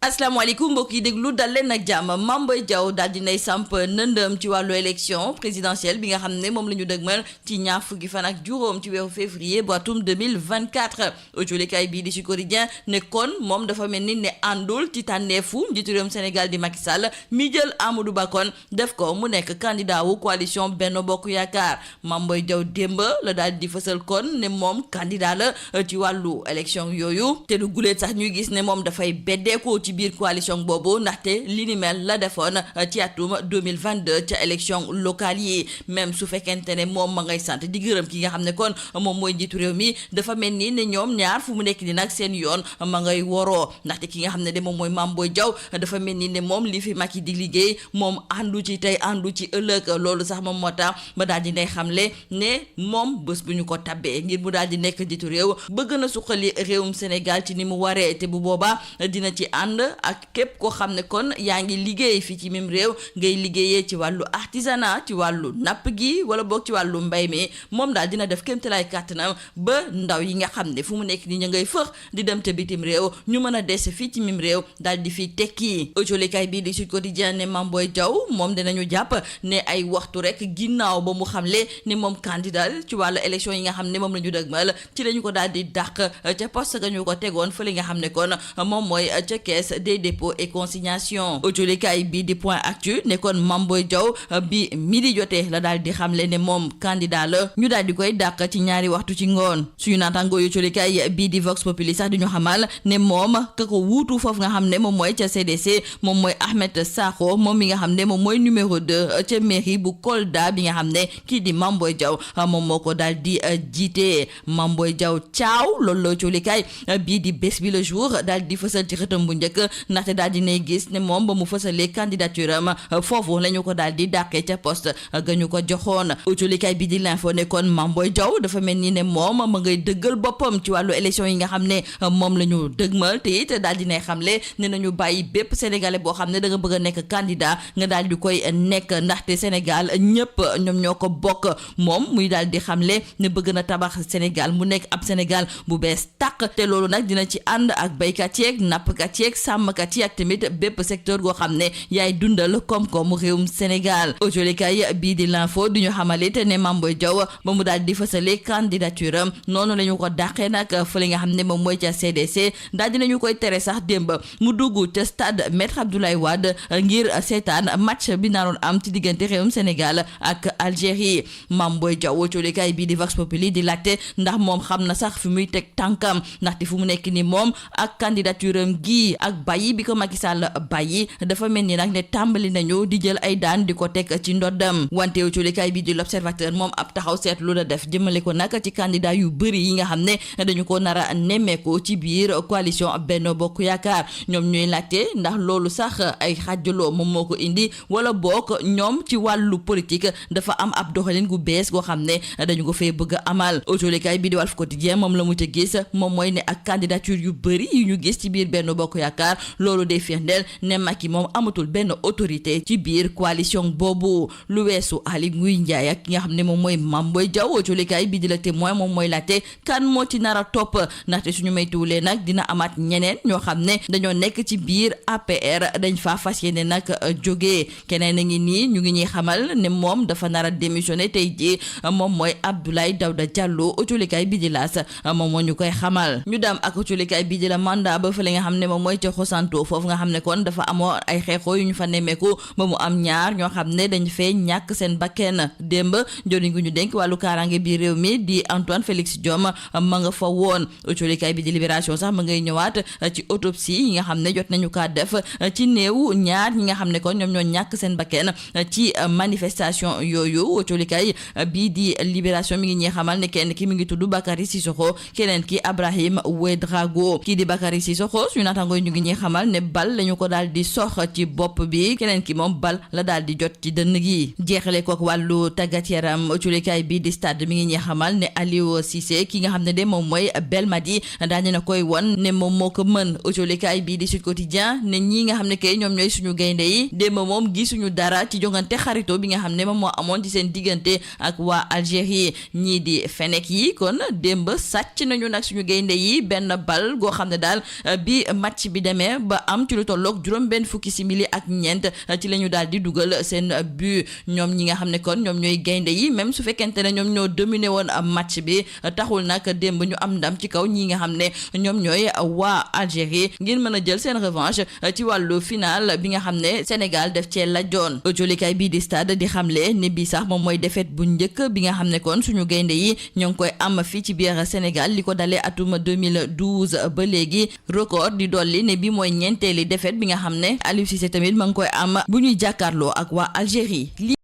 asalaamaaleykum mbokk yi déglu dal leen ak jàmm Mame Boye Diao daal dinay samp nëndëm ci wàllu élection présidentielle bi nga xam ne moom la ñu dëgmal ci ñaar fukki fan ak juróom ci weeru février bu atum 2024 autolikaay bii di Sud Quotidien ne kon moom dafa mel ni ne àndul ci tànneefu njiitu réewum Sénégal di Macky Sall mi jël Amadou Ba kon def ko mu nekk candidat wu coalition Benno Bokk Yaakaar Mame Boye Diao démb la daal di fësal kon ne moom candidat la ci wàllu élection yooyu te du guleet sax ñuy gis ne moom dafay beddeeku ci biir coalition boobu ndaxte li ni mel la defoon ci atum 2022 ca élection locale yi même su fekkente ne moom ma ngay sant di gërëm ki nga xam ne kon moom mooy njiitu réew mi dafa mel ni ne ñoom ñaar fu mu nekk ni nag seen yoon ma ngay woroo ndaxte ki nga xam ne de moom mooy Mame Boye Diao dafa mel ni ne moom li fi Macky di liggéey moom àndu ci tey àndu ci ëllëg loolu sax moom moo tax ba daal di nay xamle ne moom bés bu ñu ko tabbee ngir mu daal di nekk njiitu réew bëgg na suqali réewum Sénégal ci ni mu waree te bu boobaa dina ci ànd ak képp koo xam ne kon yaa ngi liggéey fii ci même réew ngay liggéeyee ci wàllu artisanat ci wàllu napp gi wala boog ci wàllu mbay mi moom daal dina def kéemtalaay kàttanam ba ndaw yi nga xam ne fu mu nekk ni ñu ngay fëx di dem te bitim réew ñu mën a des fii ci même réew daal di fi tekki autolikaay bii di Sud Quotidien ne Mame Boye Diao moom dinañu jàpp ne ay waxtu rek ginnaaw ba mu xamle ne moom candidat ci wàllu élection yi nga xam ne moom la ñu dëgmal ci lañu ko daal di dàq ca poste ga ñu ko tegoon fële nga xam ne kon moom mooy ca caisse des dépôts et consignation autolikaay bi di Point Actu ne kon Mame Boye Diao bi midi jotee la daal di xamle ne moom candidat la ñu daal di koy dàq ci ñaari waxtu ci ngoon suñu naataangoo yu autolikaay bii di Vox Populi sax di ñu xamal ne moom ka ko wuutu foofu nga xam ne moom mooy ca CDC moom mooy Ahmed Sakho moom mi nga xam ne moom mooy numéro 2 ca mairie bu Kolda bi nga xam ne kii di Mame Boye Diao moom moo ko daal di jiite Mame Boye Diao caaw loolu la autolikaay bii di Bës Bi Le Jour daal di fësal ci xëtam bu njëkk ndaxte daal di nay gis ne moom ba mu fësalee candidature am foofu la ñu ko daal di dàqee ca poste ga ñu ko joxoon autolikaay bi di L'Info ne kon Mame Boye Diao dafa mel ni ne moom ma ngay dëggal boppam ci wàllu élection yi nga xam ne moom la ñu dëgmal te it daal di nay xamle ne nañu bàyyi bépp sénégalais boo xam ne da nga bëgg a nekk candidat nga daal di koy nekk ndaxte Sénégal ñëpp ñoom ñoo ko bokk moom muy daal di xamle ne bëgg na tabax Sénégal mu nekk ab Sénégal bu bees tàq te loolu nag dina ci ànd ak baykat yeeg nappkat yeeg sàmmkat yi ak tamit bépp secteur goo xam ne yaay dundal koom-koomu réewum Sénégal autolikaay bii di L'Info du ñu xamalit ne Mame Boye Diao ba mu daal di fësale candidature am noonu la ñu ko dàqee nag fële nga xam ne moom mooy ca CDC daal dinañu koy tere sax démb mu dugg ca stade Maître Abdoulaye Wade ngir seetaan match bi naroon am ci diggante réewum Sénégal ak Algérie Mame Boye Diao autolikaay bii di Vox Populi di laajte ndax moom xam na sax fi muy teg tànkam ndaxte fu mu nekk ni moom ak candidature am gii ak bàyyi bi ko Macky Sall bàyyi dafa mel ni nag ne tàmbali nañu di jël ay daan di ko teg ci ndoddam wante autolikaay bi di L'Observateur moom ab taxaw seetlu la def jëmale ko nag ci candidat yu bëri yi nga xam ne dañu ko nar a nemmeeku ci biir coalition Benno Bokk Yaakaar ñoom ñuy laajte ndax loolu sax ay xàjjaloo moom moo ko indi wala boog ñoom ci wàllu politique dafa am ab doxalin gu bees goo xam ne dañu ko fee bëgg a amal autolikaay bi di Walf Quotidien moom la mu ca gis moom mooy ne ak candidature yu bëri yu ñu gis ci biir Benno Bokk Yaakaar loolu day firndeel ne Macky moom amatul benn autorité ci biir coalition boobu lu weesu Aly Ngouille Ndiaye ak ki nga xam ne moom mooy Mame Boye Diao autolikaay bi di La Témoin moom mooy laajte kan moo ci nar a topp ndaxte suñu maytuwulee nag dina amaat ñeneen ñoo xam ne dañoo nekk ci biir APR dañ faa fas yéene nag jógee keneen a ngi nii ñu ngi ñuy xamal ne moom dafa nar a démissionné tey jii moom mooy Abdoulaye Daouda Diallo autolikaay bi di L'As moom moo ñu koy xamal ñu daam ak autolikaay bi di La Mandat ba fële nga xam ne moom mooy ca Xosanto foofu nga xam ne kon dafa amoo ay xeexoo yu ñu fa nemmeeku ba mu am ñaar ñoo xam ne dañ fee ñàkk seen bakken démb joriñ gu ñu dénk wàllu kaaraange bi réew mi di Antoine Félix Diome ma nga fa woon autolikaay bi di Libération sax ma ngay ñëwaat ci autopsie yi nga xam ne jot nañu kaa def ci néew ñaar ñi nga xam ne kon ñoom ñoo ñàkk seen bakken ci manifestation yooyu autolikaay bii di Libération mi ngi ñuy xamal ne kenn ki mi ngi tudd Bakary Sissoko keneen ki Abrahim Ouedraogo kii di Bakary Sissoko suñu naataangoo ñu ngi ñuy xamal ne bal lañu ko daal di sox ci bopp bi keneen ki moom bal la daal di jot ci dënn gi jeexale kook wàllu tàggat yaram autolikaay bi di Stade mi ngi ñuy xamal ne Aliou Cissé ki nga xam ne de moom mooy Belmadi daal dina koy won ne moom moo ko mën autolikaay bi di Sud Quotidien ne ñii nga xam ne kay ñoom ñooy suñu gaynde yi démb moom gisuñu dara ci jongante xarito bi nga xam ne moom moo amoon ci seen diggante ak waa Algérie ñii di Fenech yi kon démb sàcc nañu nag suñu gaynde yi benn bal goo xam ne daal bi match bi demee demee ba am ci lu tolloog juróom benn fukki simili ak ñeent ci la ñu daal di dugal seen but ñoom ñi nga xam ne kon ñoom ñooy gaynde yi même su fekkente ne ñoom ñoo dominé woon match bi taxul nag démb ñu am ndam ci kaw ñi nga xam ne ñoom ñooy waa Algérie ngir mën a jël seen revanche ci wàllu final bi nga xam ne Sénégal def cee la joon jolikaay bii di stade di xamle ne bii sax moom mooy défaite bu njëkk bi nga xam ne kon suñu gaynde yi ñoo ngi koy am fii ci biir Sénégal li ko dalee atum 2012 ba léegi record di dolli ne bi mooy ñeenteeli défaite bi nga xam ne Aliou Cissé tamit ma ngi koy am bu ñuy jàkkaarloo ak waa Algérie.